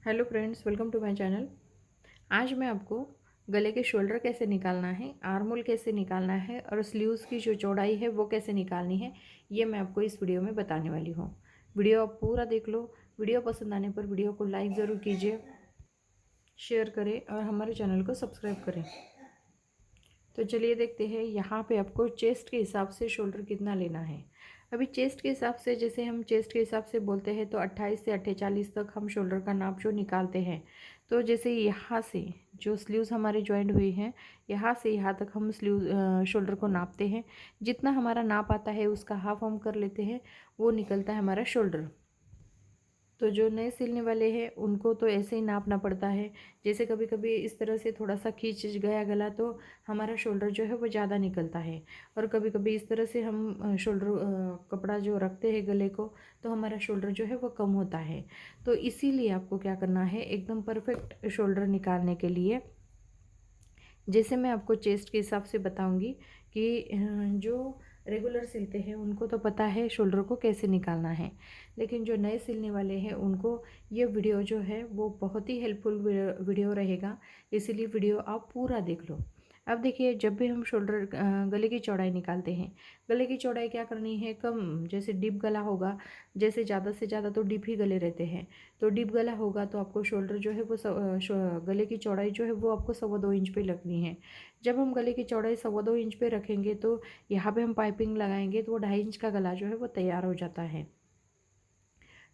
Hello friends, welcome to my channel. आज मैं आपको गले के शोल्डर कैसे निकालना है, आर्म होल कैसे निकालना है और स्लीव्स की जो चौड़ाई है वो कैसे निकालनी है, ये मैं आपको इस वीडियो में बताने वाली हूँ। वीडियो आप पूरा देख लो। वीडियो पसंद आने पर वीडियो को लाइक ज़रूर कीजिए, शेयर करें और हमारे चैनल को सब्सक्राइब करें। तो चलिए देखते हैं यहाँ पे आपको चेस्ट के हिसाब से शोल्डर कितना लेना है। अभी चेस्ट के हिसाब से, जैसे हम चेस्ट के हिसाब से बोलते हैं तो 28 से 48 तक हम शोल्डर का नाप जो निकालते हैं। तो जैसे यहाँ से जो स्लीव्स हमारे जॉइंट हुई हैं, यहाँ से यहाँ तक हम शोल्डर को नापते हैं। जितना हमारा नाप आता है उसका हाफ हम कर लेते हैं, वो निकलता है हमारा शोल्डर। तो जो नए सिलने वाले हैं उनको तो ऐसे ही नापना पड़ता है। जैसे कभी कभी इस तरह से थोड़ा सा खींच गया गला तो हमारा शोल्डर जो है वो ज़्यादा निकलता है, और कभी कभी इस तरह से हम शोल्डर कपड़ा जो रखते हैं गले को, तो हमारा शोल्डर जो है वो कम होता है। तो इसीलिए आपको क्या करना है, एकदम परफेक्ट शोल्डर निकालने के लिए, जैसे मैं आपको चेस्ट के हिसाब से बताऊंगी कि जो रेगुलर सिलते हैं उनको तो पता है शोल्डर को कैसे निकालना है, लेकिन जो नए सिलने वाले हैं उनको ये वीडियो जो है वो बहुत ही हेल्पफुल वीडियो रहेगा। इसीलिए वीडियो आप पूरा देख लो। अब देखिए, जब भी हम शोल्डर गले की चौड़ाई निकालते हैं, गले की चौड़ाई क्या करनी है, कम, जैसे डीप गला होगा, जैसे ज़्यादा से ज़्यादा तो डीप ही गले रहते हैं, तो डीप गला होगा तो आपको शोल्डर जो है वो गले की चौड़ाई जो है वो आपको 2.25 इंच पे रखनी है। जब हम गले की चौड़ाई 2.25 इंच पे रखेंगे तो यहाँ पे हम पाइपिंग लगाएंगे तो वो 2.5 इंच का गला जो है वो तैयार हो जाता है।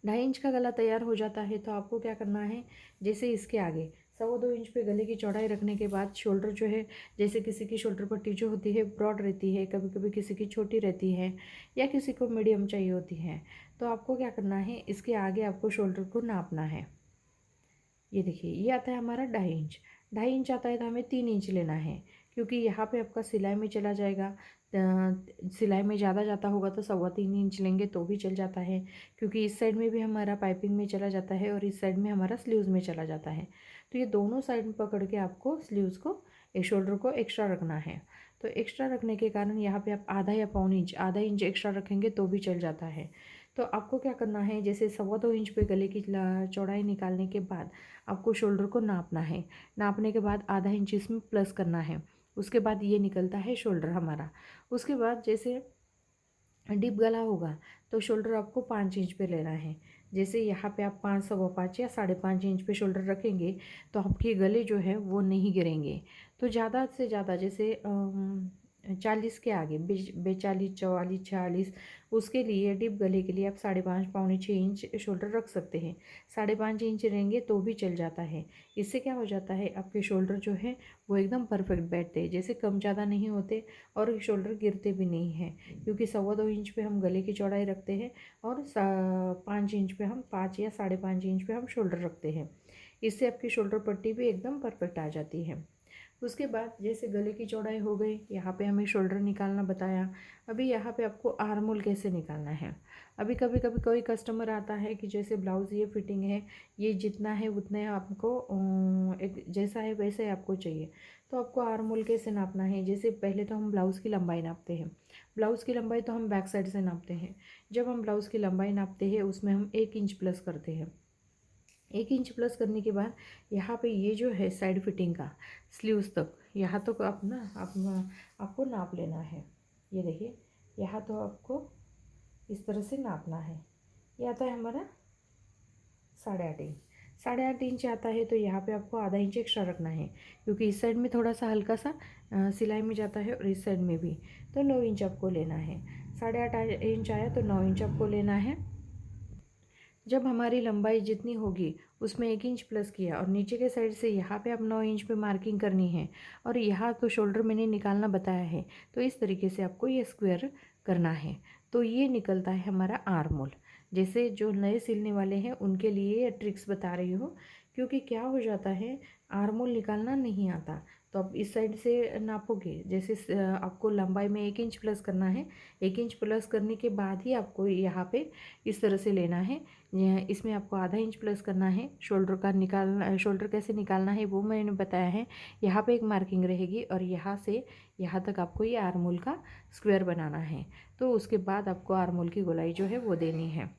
2.5 इंच का गला तैयार हो जाता है तो आपको क्या करना है, जैसे इसके आगे 2.25 इंच पे गले की चौड़ाई रखने के बाद शोल्डर जो है, जैसे किसी की शोल्डर पट्टी जो होती है ब्रॉड रहती है, कभी कभी किसी की छोटी रहती है या किसी को मीडियम चाहिए होती है, तो आपको क्या करना है, इसके आगे आपको शोल्डर को नापना है। ये देखिए, ये आता है हमारा 2.5 इंच। 2.5 इंच आता है तो हमें 3 इंच लेना है, क्योंकि यहाँ पे आपका सिलाई में चला जाएगा। सिलाई में ज़्यादा जाता होगा तो 3.25 इंच लेंगे तो भी चल जाता है, क्योंकि इस साइड में भी हमारा पाइपिंग में चला जाता है और इस साइड में हमारा स्लीव्स में चला जाता है। तो ये दोनों साइड पकड़ के आपको स्लीव्स को, एक शोल्डर को एक्स्ट्रा रखना है। तो एक्स्ट्रा रखने के कारण यहाँ पे आप आधा या पौन इंच, आधा इंच एक्स्ट्रा रखेंगे तो भी चल जाता है। तो आपको क्या करना है, जैसे 2.25 इंच पे गले की चौड़ाई निकालने के बाद आपको शोल्डर को नापना है। नापने के बाद आधा इंच इसमें प्लस करना है। उसके बाद ये निकलता है शोल्डर हमारा। उसके बाद जैसे डीप गला होगा तो शोल्डर आपको 5 इंच पे लेना है। जैसे यहाँ पे आप 5, 5.25 या 5.5 इंच पे शोल्डर रखेंगे तो आपके गले जो है वो नहीं गिरेंगे। तो ज़्यादा से ज़्यादा जैसे 40 के आगे, 42, 44, 46, उसके लिए डीप गले के लिए आप 5.5, 5.25 इंच शोल्डर रख सकते हैं। 5.5 इंच रहेंगे तो भी चल जाता है। इससे क्या हो जाता है, आपके शोल्डर जो है वो एकदम परफेक्ट बैठते हैं, जैसे कम ज़्यादा नहीं होते और शोल्डर गिरते भी नहीं हैं, क्योंकि 2.25 इंच पे हम गले की चौड़ाई रखते हैं और 5 इंच पे हम, 5 या 5.5 इंच पे हम शोल्डर रखते हैं। इससे आपकी शोल्डर पट्टी भी एकदम परफेक्ट आ जाती है। उसके बाद जैसे गले की चौड़ाई हो गई, यहाँ पे हमें शोल्डर निकालना बताया। अभी यहाँ पे आपको आर्म होल कैसे निकालना है। अभी कभी कभी कोई कस्टमर आता है कि जैसे ब्लाउज़ ये फिटिंग है, ये जितना है उतने आपको एक जैसा है वैसे आपको चाहिए, तो आपको आर्म होल कैसे नापना है। जैसे पहले तो हम ब्लाउज़ की लंबाई नापते हैं। ब्लाउज़ की लंबाई तो हम बैक साइड से नापते हैं। जब हम ब्लाउज़ की लंबाई नापते हैं उसमें हम 1 इंच प्लस करते हैं। 1 इंच प्लस करने के बाद यहाँ पे ये जो है साइड फिटिंग का स्लीव्स तक, यहाँ तक आप ना आपको नाप लेना है। ये देखिए, यहाँ तो आपको इस तरह से नापना है। ये आता है हमारा 8.5 इंच। 8.5 इंच आता है तो यहाँ पे आपको आधा इंच एक्स्ट्रा रखना है, क्योंकि इस साइड में थोड़ा सा हल्का सा सिलाई में जाता है और इस साइड में भी। तो 9 इंच आपको लेना है। 8.5 इंच आया तो 9 इंच आपको लेना है। जब हमारी लंबाई जितनी होगी उसमें 1 इंच प्लस किया और नीचे के साइड से यहाँ पे अब 9 इंच पे मार्किंग करनी है, और यहाँ तो शोल्डर मैंने निकालना बताया है, तो इस तरीके से आपको ये स्क्वायर करना है। तो ये निकलता है हमारा आर्म होल। जैसे जो नए सिलने वाले हैं उनके लिए ये ट्रिक्स बता रही हूँ, क्योंकि क्या हो जाता है, आर्म होल निकालना नहीं आता, तो आप इस साइड से नापोगे। जैसे आपको लंबाई में 1 इंच प्लस करना है, 1 इंच प्लस करने के बाद ही आपको यहाँ पे इस तरह से लेना है। इसमें आपको आधा इंच प्लस करना है। शोल्डर का निकालना, शोल्डर कैसे निकालना है वो मैंने बताया है। यहाँ पे एक मार्किंग रहेगी और यहाँ से यहाँ तक आपको ये आर्म होल का स्क्वायर बनाना है। तो उसके बाद आपको आर्म होल की गोलाई जो है वो देनी है।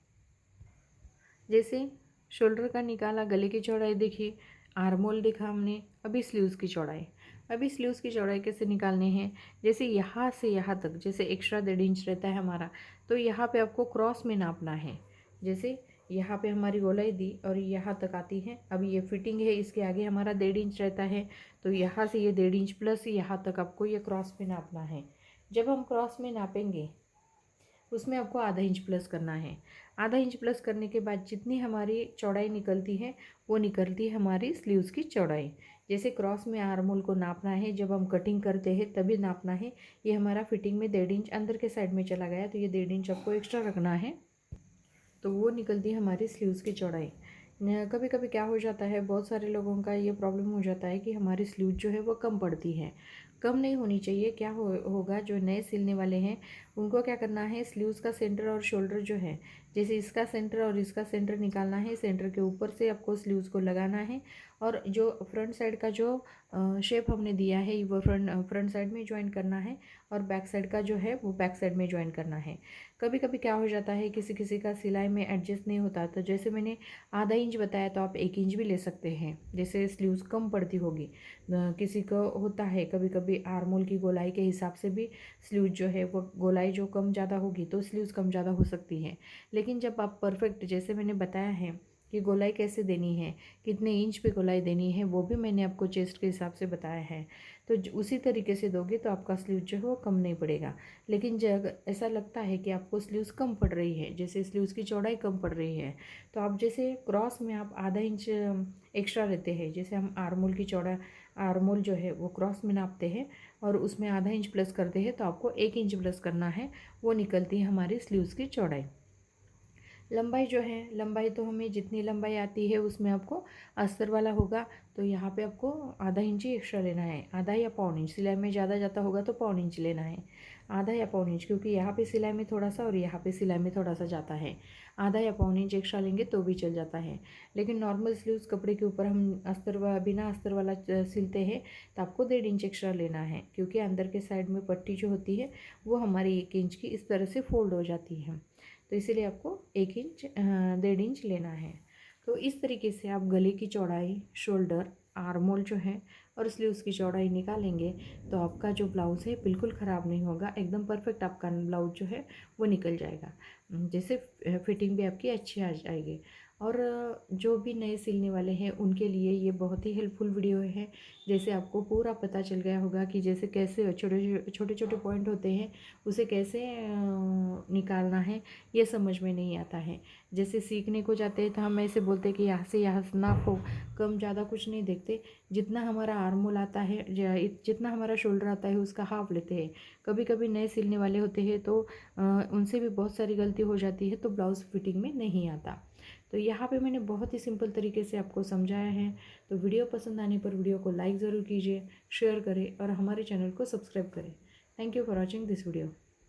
जैसे शोल्डर का निकाला, गले की चौड़ाई देखी, आर्मोल देखा हमने। अभी स्लीव्स की चौड़ाई। अभी स्लीव्स की चौड़ाई कैसे निकालनी है, जैसे यहाँ से यहाँ तक, जैसे एक्स्ट्रा 1.5 इंच रहता है हमारा, तो यहाँ पे आपको क्रॉस में नापना है। जैसे यहाँ पे हमारी गोलाई दी और यहाँ तक आती है। अभी ये फिटिंग है, इसके आगे हमारा 1.5 इंच रहता है, तो यहाँ से ये 1.5 इंच प्लस यहाँ तक आपको ये क्रॉस में नापना है। जब हम क्रॉस में नापेंगे उसमें आपको आधा इंच प्लस करना है। आधा इंच प्लस करने के बाद जितनी हमारी चौड़ाई निकलती है वो निकलती है हमारी स्लीव्स की चौड़ाई। जैसे क्रॉस में आर्मोल को नापना है, जब हम कटिंग करते हैं तभी नापना है। ये हमारा फिटिंग में 1.5 इंच अंदर के साइड में चला गया, तो ये 1.5 इंच आपको एक्स्ट्रा रखना है, तो वो निकलती है हमारी स्लीव्स की चौड़ाई। कभी कभी क्या हो जाता है, बहुत सारे लोगों का ये प्रॉब्लम हो जाता है कि हमारी स्लीव जो है वो कम पड़ती है। कम नहीं होनी चाहिए। क्या होगा, जो नए सिलने वाले हैं उनको क्या करना है, स्लीव्स का सेंटर और शोल्डर जो है, जैसे इसका सेंटर और इसका सेंटर निकालना है। सेंटर के ऊपर से आपको स्लीव्स को लगाना है, और जो फ्रंट साइड का जो शेप हमने दिया है वो फ्रंट साइड में ज्वाइन करना है, और बैक साइड का जो है वो बैक साइड में ज्वाइन करना है। कभी कभी क्या हो जाता है, किसी किसी का सिलाई में एडजस्ट नहीं होता, तो जैसे मैंने आधा इंच बताया तो आप 1 इंच भी ले सकते हैं, जैसे स्लीव्स कम पड़ती होगी। किसी को होता है कभी कभी आर्मोल की गोलाई के हिसाब से भी स्लीव जो है वो गोलाई जो कम ज़्यादा होगी तो स्लीव्स कम ज़्यादा हो सकती है। लेकिन जब आप परफेक्ट, जैसे मैंने बताया है कि गोलाई कैसे देनी है, कितने इंच पे गोलाई देनी है, वो भी मैंने आपको चेस्ट के हिसाब से बताया है। तो उसी तरीके से दोगे तो आपका स्लीव जो है वो कम नहीं पड़ेगा। लेकिन जब ऐसा लगता है कि आपको स्लीव्स कम पड़ रही है, जैसे स्लीव्स की चौड़ाई कम पड़ रही है, तो आप जैसे क्रॉस में आप आधा इंच एक्स्ट्रा रहते हैं, जैसे हम आर्मोल की चौड़ा आर्मोल जो है वो क्रॉस में नापते हैं और उसमें आधा इंच प्लस करते हैं, तो आपको 1 इंच प्लस करना है, वो निकलती है हमारी स्लीव्स की चौड़ाई। लंबाई जो है, लंबाई तो हमें जितनी लंबाई आती है उसमें आपको अस्तर वाला होगा, तो यहाँ पे आपको आधा इंच ही एक्स्ट्रा लेना है, आधा या पौन इंच। सिलाई में ज़्यादा जाता होगा तो पौन इंच लेना है, आधा या पौन इंच, क्योंकि यहाँ पे सिलाई में थोड़ा सा और यहाँ पे सिलाई में थोड़ा सा जाता है। आधा या पौन इंच एक्स्ट्रा लेंगे तो भी चल जाता है। लेकिन नॉर्मल स्लीव्स कपड़े के ऊपर हम बिना अस्तर वाला सिलते हैं तो आपको 1.5 इंच एक्स्ट्रा लेना है, क्योंकि अंदर के साइड में पट्टी जो होती है वो हमारी 1 इंच की इस तरह से फोल्ड हो जाती है, तो इसीलिए आपको 1 इंच 1.5 इंच लेना है। तो इस तरीके से आप गले की चौड़ाई, शोल्डर, आर्मोल जो है और स्लीव्स की चौड़ाई निकालेंगे तो आपका जो ब्लाउज़ है बिल्कुल ख़राब नहीं होगा, एकदम परफेक्ट आपका ब्लाउज जो है वो निकल जाएगा। जैसे फिटिंग भी आपकी अच्छी आ जाएगी। और जो भी नए सिलने वाले हैं उनके लिए ये बहुत ही हेल्पफुल वीडियो है। जैसे आपको पूरा पता चल गया होगा कि जैसे कैसे छोटे छोटे छोटे पॉइंट होते हैं उसे कैसे निकालना है, ये समझ में नहीं आता है। जैसे सीखने को जाते हैं तो हम ऐसे बोलते हैं कि यहाँ से यहाँ नापो, कम ज़्यादा कुछ नहीं देखते, जितना हमारा आर्मोल आता है जितना हमारा शोल्डर आता है उसका हाफ लेते हैं। कभी कभी नए सिलने वाले होते हैं तो उनसे भी बहुत सारी गलती हो जाती है, तो ब्लाउज़ फिटिंग में नहीं आता। तो यहाँ पे मैंने बहुत ही सिंपल तरीके से आपको समझाया है। तो वीडियो पसंद आने पर वीडियो को लाइक ज़रूर कीजिए, शेयर करें और हमारे चैनल को सब्सक्राइब करें। Thank you for watching this video.